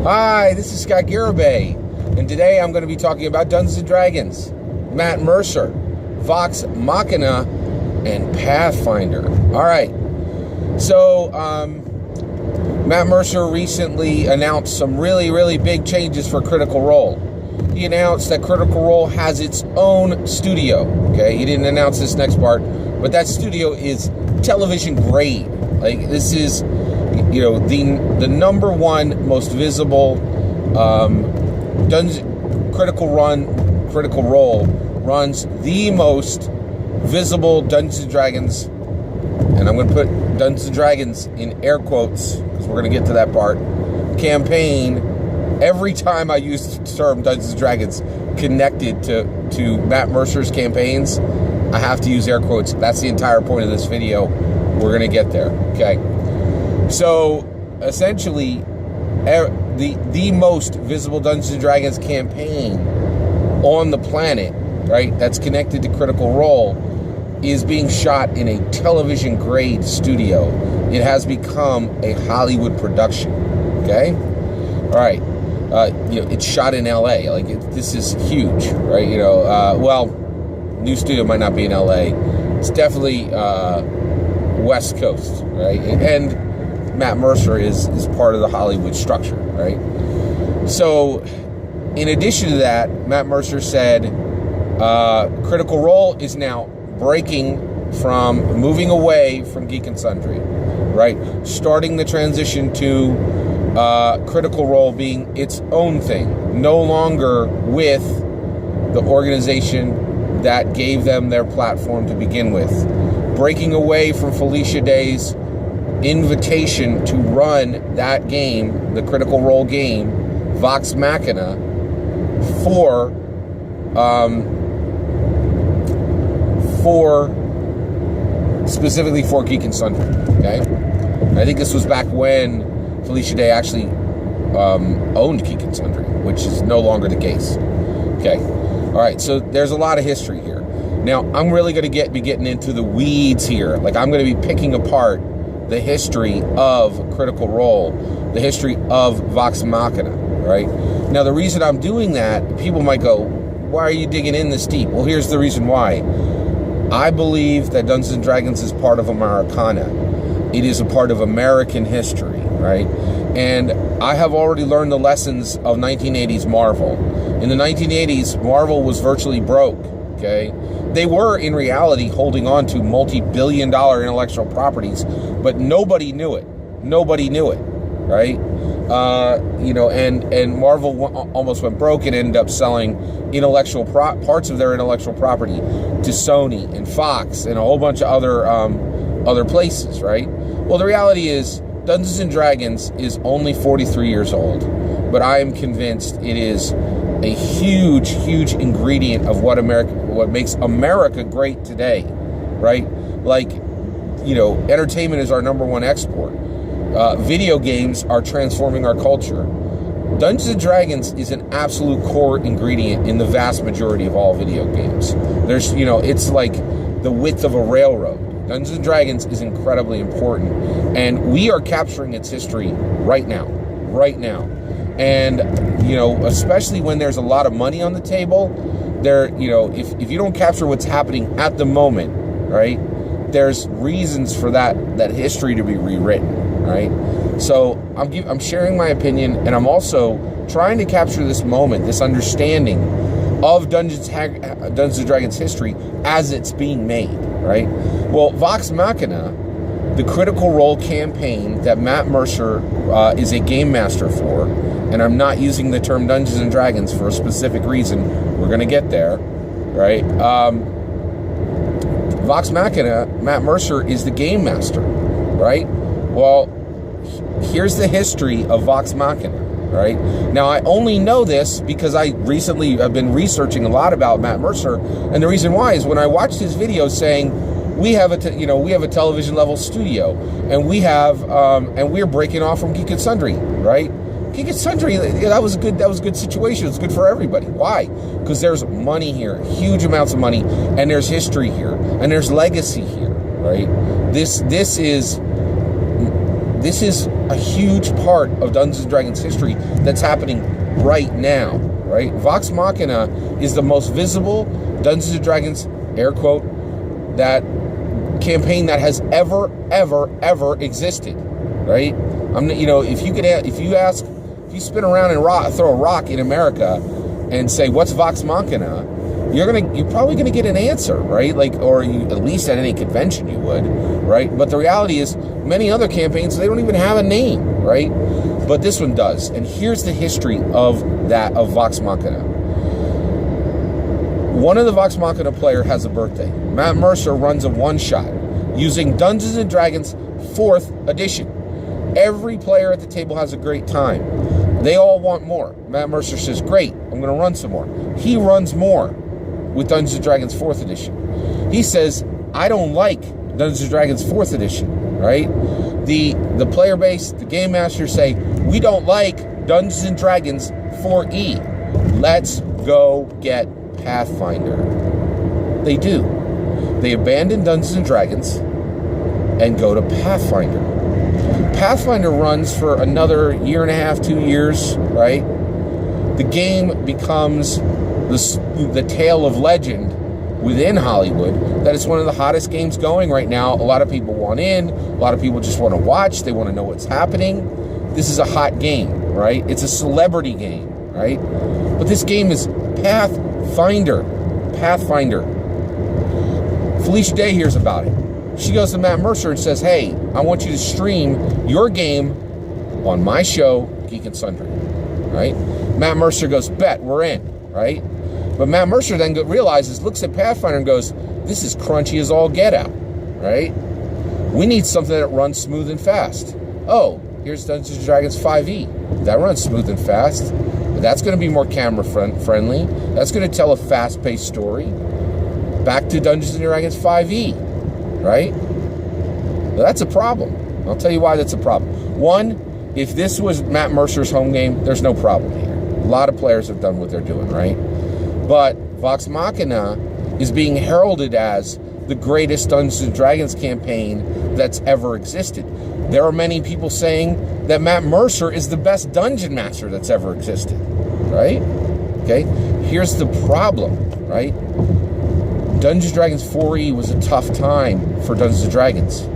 Hi, this is Scott Garibay, and today I'm going to be talking about Dungeons & Dragons, Matt Mercer, Vox Machina, and Pathfinder. Alright, so Matt Mercer recently announced some really big changes for Critical Role. He announced that Critical Role has its own studio. Okay, he didn't announce this next part, but that studio is television grade. Like, this is, you know, the number one most visible Critical Role runs the most visible Dungeons & Dragons, and I'm going to put Dungeons & Dragons in air quotes because we're going to get to that part, campaign. Every time I use the term Dungeons & Dragons connected to Matt Mercer's campaigns, I have to use air quotes. That's the entire point of this video. We're going to get there, okay? So, essentially, the most visible Dungeons & Dragons campaign on the planet, right, that's connected to Critical Role, is being shot in a television-grade studio. It has become a Hollywood production, okay? All right. You know, it's shot in L.A. Like, this is huge, right? You know, well, new studio might not be in L.A. It's definitely West Coast, right? And Matt Mercer is part of the Hollywood structure, right? So, in addition to that, Matt Mercer said Critical Role is now moving away from Geek and Sundry, right? Starting the transition to Critical Role being its own thing, no longer with the organization that gave them their platform to begin with. Breaking away from Felicia Day's invitation to run that game, the Critical Role game, Vox Machina, specifically for Geek and Sundry, okay? I think this was back when Felicia Day actually owned Geek and Sundry, which is no longer the case. Okay, all right. So there's a lot of history here. Now I'm really going to be getting into the weeds here. Like, I'm going to be picking apart the history of Critical Role, the history of Vox Machina. Right now, the reason I'm doing that, people might go, "Why are you digging in this deep?" Well, here's the reason why. I believe that Dungeons & Dragons is part of Americana. It is a part of American history, right? And I have already learned the lessons of 1980s Marvel. In the 1980s, Marvel was virtually broke, okay? They were, in reality, holding on to multi-billion-dollar intellectual properties, but nobody knew it. Nobody knew it, right? You know, and Marvel almost went broke and ended up selling parts of their intellectual property to Sony and Fox and a whole bunch of other places, right? Well, the reality is Dungeons & Dragons is only 43 years old, but I am convinced it is a huge ingredient of what makes America great today, right? Like, you know, entertainment is our number one export. Video games are transforming our culture. Dungeons & Dragons is an absolute core ingredient in the vast majority of all video games. There's, you know, it's like the width of a railroad. Dungeons & Dragons is incredibly important, and we are capturing its history right now. And, you know, especially when there's a lot of money on the table, you know, if you don't capture what's happening at the moment, right, there's reasons for that history to be rewritten, right? So I'm sharing my opinion, and I'm also trying to capture this moment, this understanding of Dungeons & Dragons history as it's being made, right? Well, Vox Machina, the Critical Role campaign that Matt Mercer is a game master for, and I'm not using the term Dungeons & Dragons for a specific reason. We're going to get there, right? Vox Machina, Matt Mercer is the game master, right? Well, here's the history of Vox Machina, right? Now, I only know this because I recently have been researching a lot about Matt Mercer, and the reason why is when I watched his video saying we have a television level studio, and we're breaking off from Geek and Sundry, right? Geek and Sundry, that was a good situation. It's good for everybody. Why? Because there's money here, huge amounts of money, and there's history here, and there's legacy here, right? This is This is a huge part of Dungeons & Dragons history that's happening right now, right? Vox Machina is the most visible Dungeons & Dragons, air quote, that campaign that has ever existed, right? If you spin around and throw a rock in America and say, what's Vox Machina? You're probably gonna get an answer, right? At least at any convention you would, right? But the reality is, many other campaigns, they don't even have a name, right? But this one does. And here's the history of Vox Machina. One of the Vox Machina player has a birthday. Matt Mercer runs a one-shot using Dungeons & Dragons 4th edition. Every player at the table has a great time. They all want more. Matt Mercer says, great, I'm going to run some more. He runs more with Dungeons & Dragons 4th edition. He says, I don't like Dungeons & Dragons 4th edition, right? The player base, the game masters say, we don't like Dungeons & Dragons 4E. Let's go get Pathfinder. They do. They abandon Dungeons & Dragons and go to Pathfinder. Pathfinder runs for another year and a half, 2 years, right? The game becomes the tale of legend within Hollywood that it's one of the hottest games going right now. A lot of people want in. A lot of people just want to watch. They want to know what's happening. This is a hot game, right? It's a celebrity game, right? But this game is Pathfinder. Felicia Day hears about it. She goes to Matt Mercer and says, hey, I want you to stream your game on my show, Geek and Sundry, right? Matt Mercer goes, bet, we're in, right? But Matt Mercer then realizes, looks at Pathfinder and goes, this is crunchy as all get out, right? We need something that runs smooth and fast. Oh, here's Dungeons & Dragons 5e. That runs smooth and fast. That's going to be more camera friendly. That's going to tell a fast-paced story. Back to Dungeons & Dragons 5e, right? Well, that's a problem. I'll tell you why that's a problem. One, if this was Matt Mercer's home game, there's no problem here. A lot of players have done what they're doing, right? But Vox Machina is being heralded as the greatest Dungeons & Dragons campaign that's ever existed. There are many people saying that Matt Mercer is the best dungeon master that's ever existed, right? Okay, here's the problem, right? Dungeons & Dragons 4e was a tough time for Dungeons & Dragons.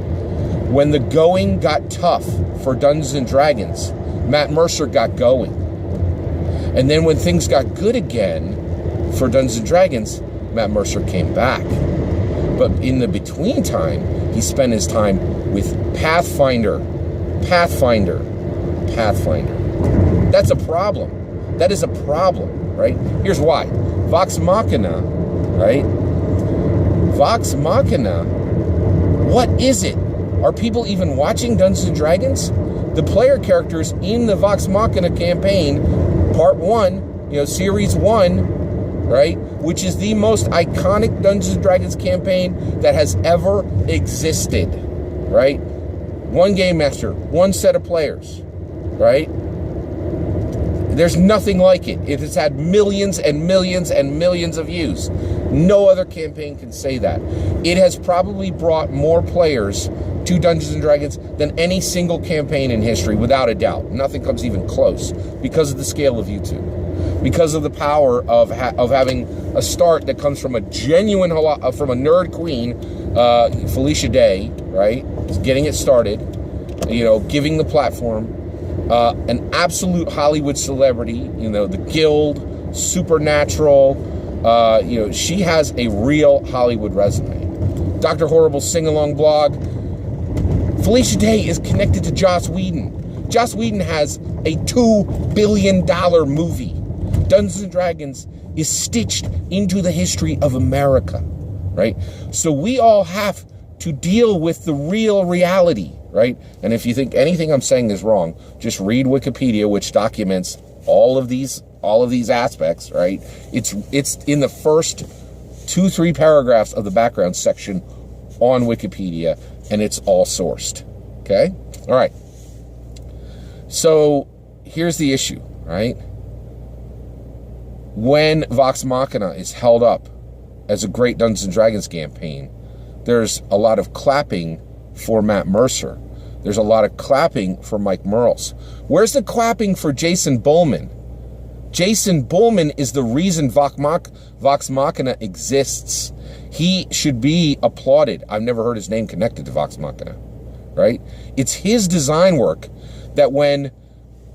When the going got tough for Dungeons & Dragons, Matt Mercer got going. And then when things got good again for Dungeons & Dragons, Matt Mercer came back. But in the between time, he spent his time with Pathfinder. That's a problem. That is a problem, right? Here's why. Vox Machina, right? Vox Machina, what is it? Are people even watching Dungeons & Dragons? The player characters in the Vox Machina campaign, part 1, series 1, right? Which is the most iconic Dungeons & Dragons campaign that has ever existed, right? One game master, one set of players, right? There's nothing like it. It has had millions and millions and millions of views. No other campaign can say that. It has probably brought more players to Dungeons & Dragons than any single campaign in history, without a doubt. Nothing comes even close because of the scale of YouTube, because of the power of having a start that comes from a genuine, from a nerd queen, Felicia Day, right? Getting it started, giving the platform, an absolute Hollywood celebrity, the Guild, Supernatural, she has a real Hollywood resume. Dr. Horrible's sing-along blog. Felicia Day is connected to Joss Whedon. Joss Whedon has a $2 billion movie. Dungeons & Dragons is stitched into the history of America, right? So we all have to deal with the real reality, right? And if you think anything I'm saying is wrong, just read Wikipedia, which documents all of these aspects, right? It's in the first 2-3 paragraphs of the background section on Wikipedia, and it's all sourced. Okay? All right. So here's the issue, right? When Vox Machina is held up as a great Dungeons & Dragons campaign, there's a lot of clapping for Matt Mercer. There's a lot of clapping for Mike Merles. Where's the clapping for Jason Bullman? Jason Bullman is the reason Vox Machina exists. He should be applauded. I've never heard his name connected to Vox Machina, right? It's his design work that when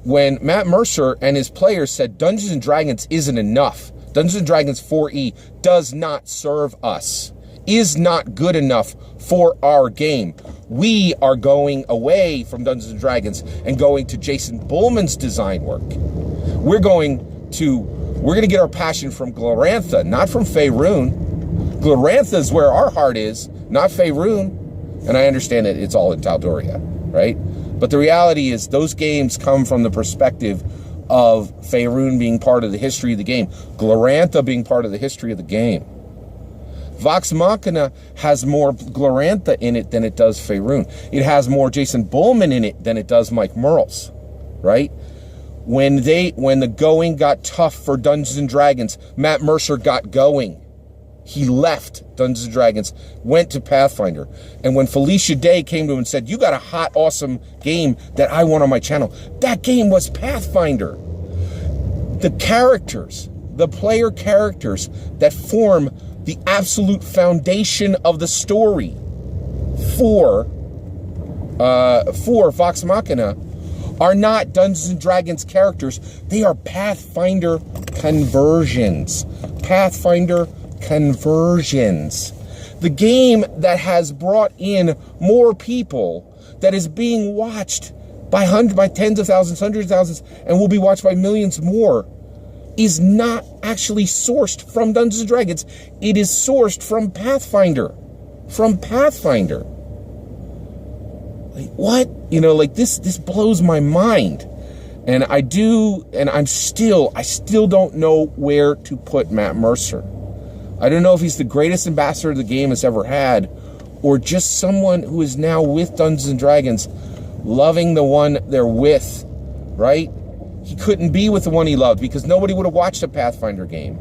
Matt Mercer and his players said Dungeons & Dragons isn't enough, Dungeons & Dragons 4E does not serve us, is not good enough for our game. We are going away from Dungeons & Dragons and going to Jason Bullman's design work. We're going to get our passion from Glorantha, not from Faerun. Glorantha is where our heart is, not Faerun. And I understand that it's all in Tal'Doria, right? But the reality is those games come from the perspective of Faerun being part of the history of the game, Glorantha being part of the history of the game. Vox Machina has more Glorantha in it than it does Faerun. It has more Jason Bullman in it than it does Mike Merles, right? When the going got tough for Dungeons & Dragons, Matt Mercer got going. He left Dungeons & Dragons, went to Pathfinder. And when Felicia Day came to him and said, you got a hot, awesome game that I want on my channel, that game was Pathfinder. The characters, the player characters that form the absolute foundation of the story for Vox Machina are not Dungeons & Dragons characters. They are Pathfinder conversions. Pathfinder conversions. The game that has brought in more people, that is being watched by tens of thousands, hundreds of thousands, and will be watched by millions more, is not actually sourced from Dungeons & Dragons. It is sourced from Pathfinder. From Pathfinder. Like, what? You know, like this blows my mind. And I still don't know where to put Matt Mercer. I don't know if he's the greatest ambassador the game has ever had, or just someone who is now with Dungeons & Dragons, loving the one they're with, right? He couldn't be with the one he loved because nobody would have watched a Pathfinder game.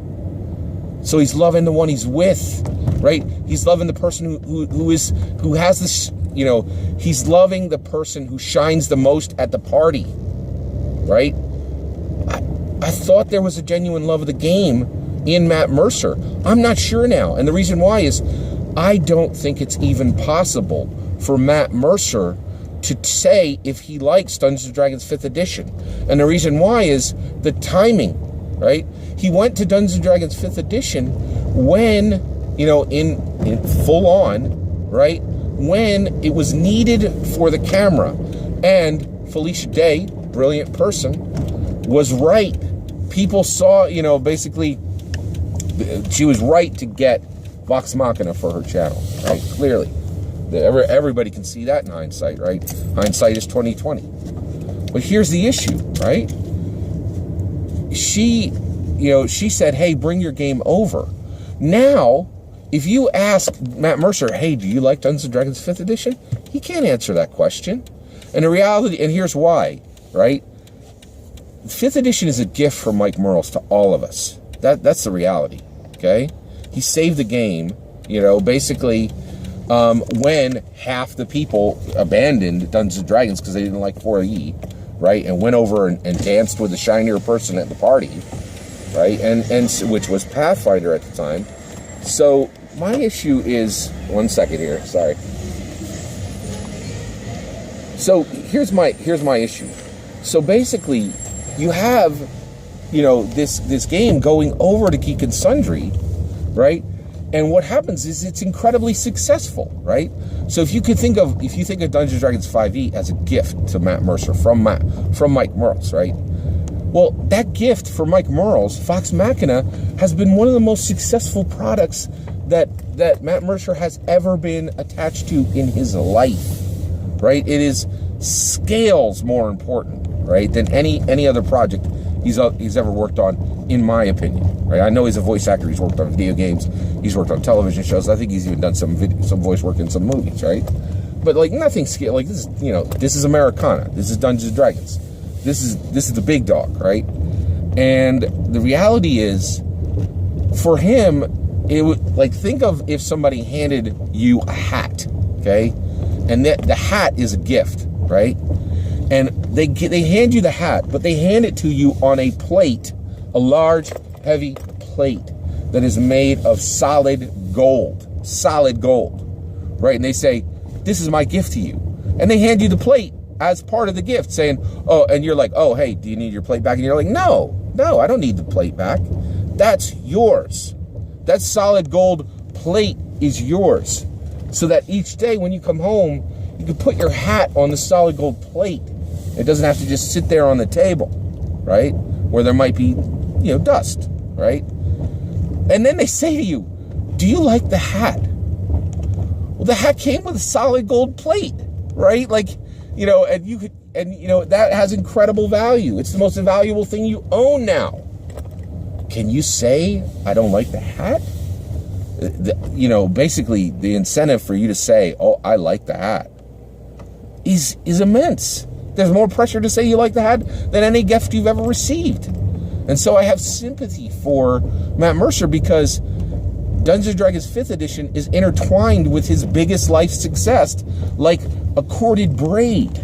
So he's loving the one he's with, right? He's loving the person who has this, you know, he's loving the person who shines the most at the party, right? I thought there was a genuine love of the game in Matt Mercer. I'm not sure now. And the reason why is I don't think it's even possible for Matt Mercer to say if he likes Dungeons & Dragons 5th edition. And the reason why is the timing, right? He went to Dungeons & Dragons 5th edition when, you know, in full on, right? When it was needed for the camera. And Felicia Day, brilliant person, was right. People saw, you know, basically, she was right to get Vox Machina for her channel, right? Clearly. Everybody can see that in hindsight, right? Hindsight is 2020. But here's the issue, right? She said, hey, bring your game over. Now, if you ask Matt Mercer, hey, do you like Dungeons & Dragons 5th edition? He can't answer that question. And the reality, and here's why, right? 5th edition is a gift from Mike Merles to all of us. That's the reality, okay? He saved the game, you know, basically when half the people abandoned Dungeons & Dragons because they didn't like 4E, right? And went over and danced with the shinier person at the party, right? And which was Pathfinder at the time. So my issue is, one second here, sorry. So here's my issue. So basically, you have, you know, this game going over to Geek and Sundry, right? And what happens is it's incredibly successful, right? So if you think of Dungeons & Dragons 5e as a gift to Matt Mercer from Mike Merles, right? Well, that gift for Mike Merles, Vox Machina, has been one of the most successful products that Matt Mercer has ever been attached to in his life, right? It is scales more important, right, than any other project he's ever worked on, in my opinion. Right? I know he's a voice actor. He's worked on video games. He's worked on television shows. I think he's even done some voice work in some movies, right? But like nothing scale. Like this is, you know, this is Americana. This is Dungeons & Dragons. This is the big dog, right? And the reality is, for him, it would, like, think of if somebody handed you a hat, okay, and the hat is a gift. right? And they hand you the hat, but they hand it to you on a plate, a large, heavy plate that is made of solid gold, right? And they say, this is my gift to you. And they hand you the plate as part of the gift, saying, oh, and you're like, oh, hey, do you need your plate back? And you're like, no, I don't need the plate back. That's yours. That solid gold plate is yours. So that each day when you come home, you can put your hat on the solid gold plate. It doesn't have to just sit there on the table, right? Where there might be, dust, right? And then they say to you, do you like the hat? Well, the hat came with a solid gold plate, right? Like, that has incredible value. It's the most valuable thing you own now. Can you say, I don't like the hat? Basically the incentive for you to say, oh, I like the hat is immense. There's more pressure to say you like the hat than any gift you've ever received. And so I have sympathy for Matt Mercer because Dungeons & Dragons 5th edition is intertwined with his biggest life success like a corded braid.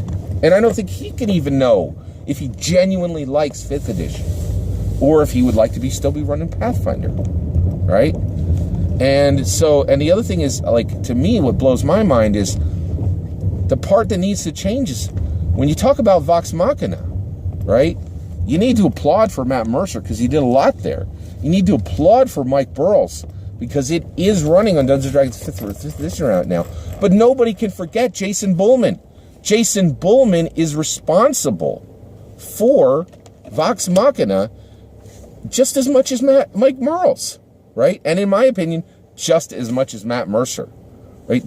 And I don't think he can even know if he genuinely likes 5th edition or if he would like to still be running Pathfinder, right? And the other thing is, like, to me, what blows my mind is the part that needs to change is when you talk about Vox Machina, right? You need to applaud for Matt Mercer because he did a lot there. You need to applaud for Mike Burles because it is running on Dungeons & Dragons 5th edition right now. But nobody can forget Jason Bullman. Jason Bullman is responsible for Vox Machina just as much as Mike Burles, right? And in my opinion, just as much as Matt Mercer, right?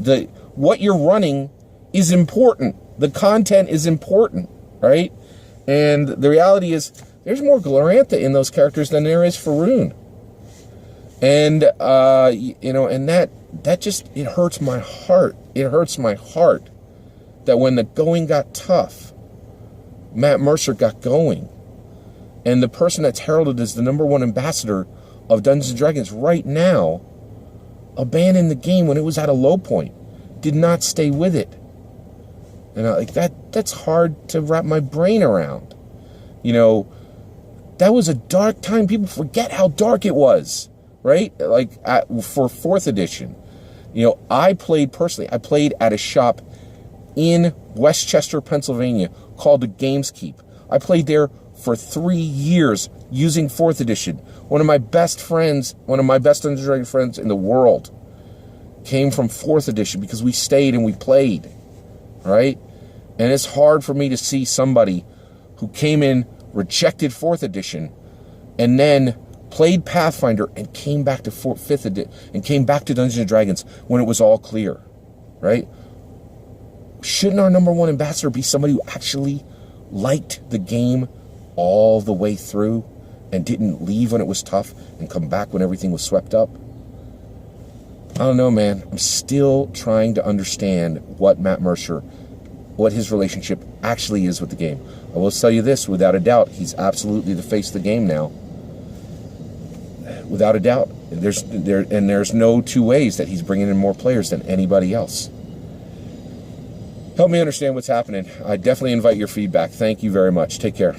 What you're running is important. The content is important, right? And the reality is there's more Glorantha in those characters than there is Faroon. And, and that just, it hurts my heart. It hurts my heart that when the going got tough, Matt Mercer got going. And the person that's heralded as the #1 ambassador of Dungeons & Dragons right now abandoned the game when it was at a low point, did not stay with it. And that's hard to wrap my brain around. That was a dark time. People forget how dark it was, right? Like for 4th edition. I played at a shop in Westchester, Pennsylvania called the Gameskeep. I played there for 3 years using 4th edition. One of my best Dungeons & Dragons friends in the world came from 4th edition because we stayed and we played, right? And it's hard for me to see somebody who came in, rejected 4th edition, and then played Pathfinder and came back to 5th edition and came back to Dungeons & Dragons when it was all clear, right? Shouldn't our #1 ambassador be somebody who actually liked the game all the way through and didn't leave when it was tough and come back when everything was swept up? I don't know, man. I'm still trying to understand what his relationship actually is with the game. I will tell you this, without a doubt, he's absolutely the face of the game now. Without a doubt. There's no two ways that he's bringing in more players than anybody else. Help me understand what's happening. I definitely invite your feedback. Thank you very much. Take care.